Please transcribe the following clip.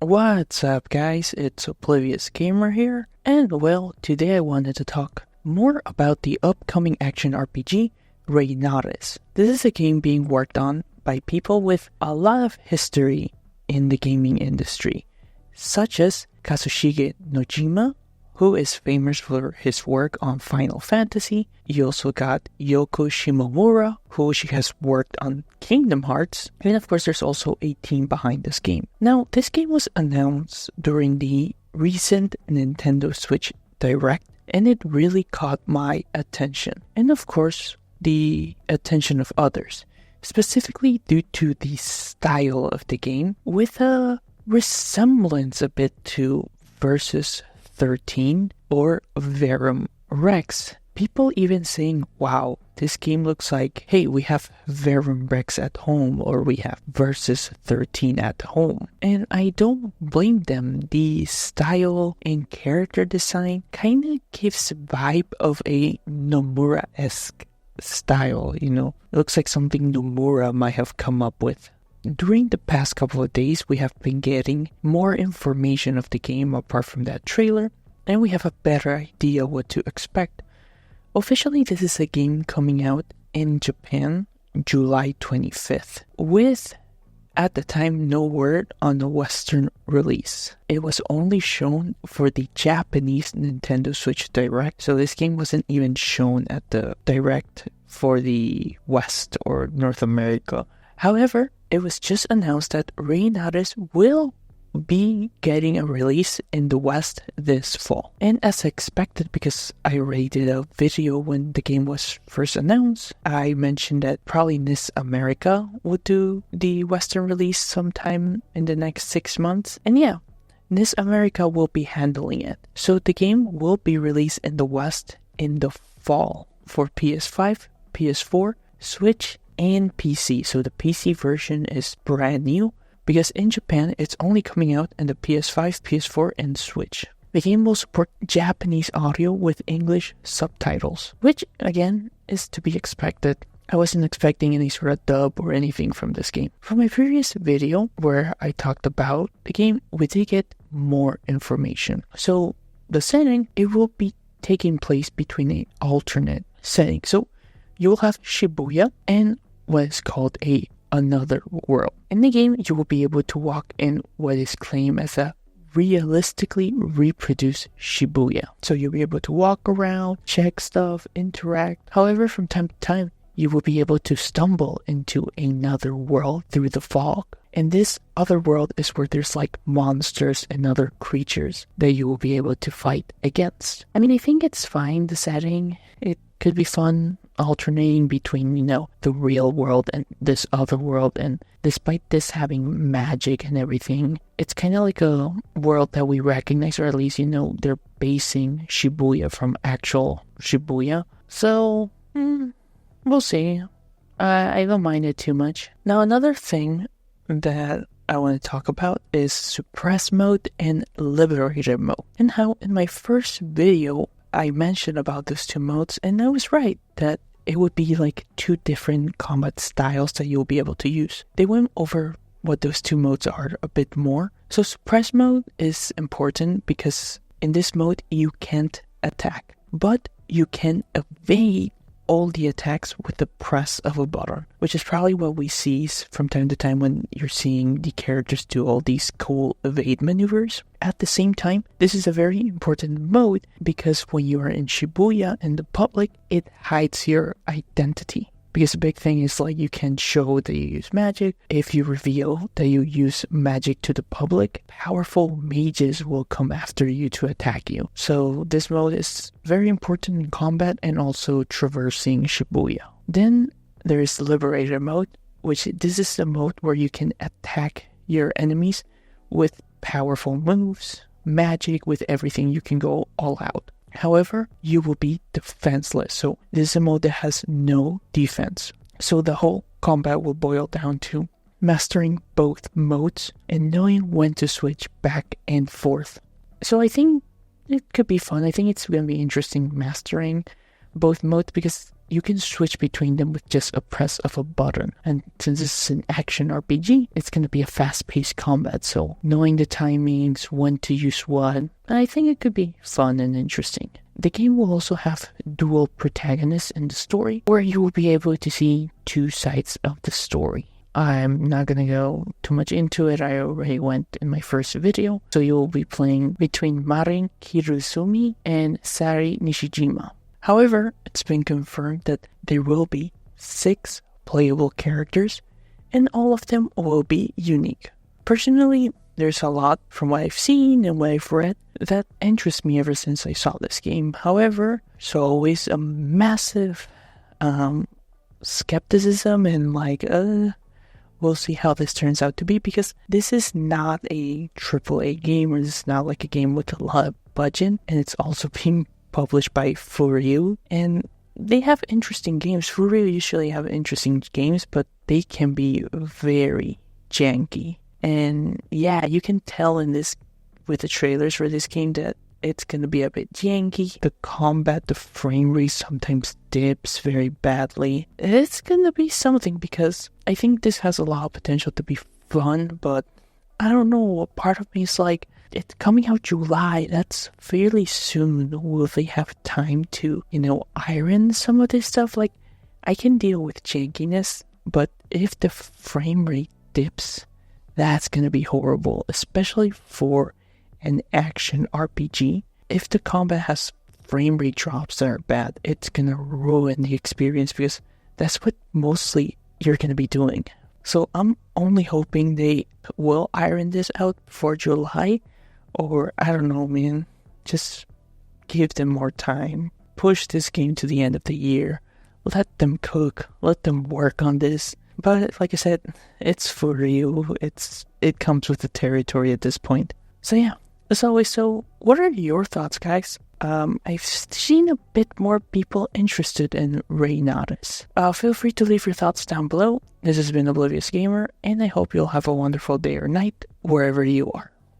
What's up, guys? It's Oblivious Gamer here, and well, today I wanted to talk more about the upcoming action RPG, Reynatis. This is a game being worked on by people with a lot of history in the gaming industry, such as Kazushige Nojima, who is famous for his work on Final Fantasy. You also got Yoko Shimomura, who she has worked on Kingdom Hearts. And of course, there's also a team behind this game. Now, this game was announced during the recent Nintendo Switch Direct, and it really caught my attention. And of course, the attention of others, specifically due to the style of the game, with a resemblance a bit to Versus 13 or Verum Rex. People even saying, wow, this game looks like, hey, we have Verum Rex at home, or we have Versus 13 at home. And I don't blame them. The style and character design kind of gives vibe of a Nomura-esque style, you know. It looks like something Nomura might have come up with. During the past couple of days, we have been getting more information of the game apart from that trailer, and we have a better idea what to expect. Officially, this is a game coming out in Japan, July 25th, with, at the time, no word on the Western release. It was only shown for the Japanese Nintendo Switch Direct, so this game wasn't even shown at the Direct for the West or North America. However, it was just announced that Reynatis will be getting a release in the West this fall. And as expected, because I rated a video when the game was first announced, I mentioned that probably NIS America would do the Western release sometime in the next 6 months. And yeah, NIS America will be handling it. So the game will be released in the West in the fall for PS5, PS4, Switch, and PC. So the PC version is brand new, because in Japan, it's only coming out in the PS5, PS4, and Switch. The game will support Japanese audio with English subtitles, which, again, is to be expected. I wasn't expecting any sort of dub or anything from this game. From my previous video, where I talked about the game, we did get more information. So, the setting, it will be taking place between an alternate setting. So, you will have Shibuya and what is called another world. In the game, you will be able to walk in what is claimed as a realistically reproduced Shibuya. So you'll be able to walk around, check stuff, interact. However, from time to time, you will be able to stumble into another world through the fog. And this other world is where there's like monsters and other creatures that you will be able to fight against. I mean, I think it's fine, the setting. It could be fun alternating between, you know, the real world and this other world. And despite this having magic and everything, it's kind of like a world that we recognize, or at least, you know, they're basing Shibuya from actual Shibuya. So, we'll see. I don't mind it too much. Now, another thing that I want to talk about is Suppress Mode and Liberated Mode, and how in my first video I mentioned about those two modes, and I was right that it would be like two different combat styles that you'll be able to use. They went over what those two modes are a bit more. So Suppress Mode is important because in this mode you can't attack, but you can evade all the attacks with the press of a button, which is probably what we see from time to time when you're seeing the characters do all these cool evade maneuvers. At the same time, this is a very important mode because when you are in Shibuya in the public, it hides your identity. Because the big thing is like you can show that you use magic. If you reveal that you use magic to the public, powerful mages will come after you to attack you. So this mode is very important in combat and also traversing Shibuya. Then there is Liberated mode, which this is the mode where you can attack your enemies with powerful moves, magic, with everything. You can go all out. However, you will be defenseless. So this is a mode that has no defense. So the whole combat will boil down to mastering both modes and knowing when to switch back and forth. So I think it could be fun. I think it's going to be interesting mastering both modes because you can switch between them with just a press of a button. And since this is an action RPG, it's going to be a fast-paced combat, so knowing the timings, when to use what, I think it could be fun and interesting. The game will also have dual protagonists in the story, where you will be able to see two sides of the story. I'm not going to go too much into it, I already went in my first video. So you will be playing between Marin Hirosumi and Sari Nishijima. However, it's been confirmed that there will be 6 playable characters, and all of them will be unique. Personally, there's a lot from what I've seen and what I've read that interests me ever since I saw this game. However, there's always a massive skepticism and we'll see how this turns out to be, because this is not a AAA game, or this is not like a game with a lot of budget, and it's also being published by FuRyu, and they have interesting games. FuRyu usually have interesting games, but they can be very janky. And yeah, you can tell in this, with the trailers for this game, that it's going to be a bit janky. The combat, the frame rate sometimes dips very badly. It's going to be something, because I think this has a lot of potential to be fun, but I don't know, a part of me is like, it's coming out July, that's fairly soon. Will they have time to, iron some of this stuff? Like, I can deal with jankiness, but if the frame rate dips, that's going to be horrible, especially for an action RPG. If the combat has frame rate drops that are bad, it's going to ruin the experience, because that's what mostly you're going to be doing. So I'm only hoping they will iron this out for July, or I don't know, man, just give them more time. Push this game to the end of the year. Let them cook. Let them work on this. But like I said, it's FuRyu. It comes with the territory at this point. So yeah, as always, so what are your thoughts, guys? I've seen a bit more people interested in Reynatis. Feel free to leave your thoughts down below. This has been Oblivious Gamer, and I hope you'll have a wonderful day or night wherever you are.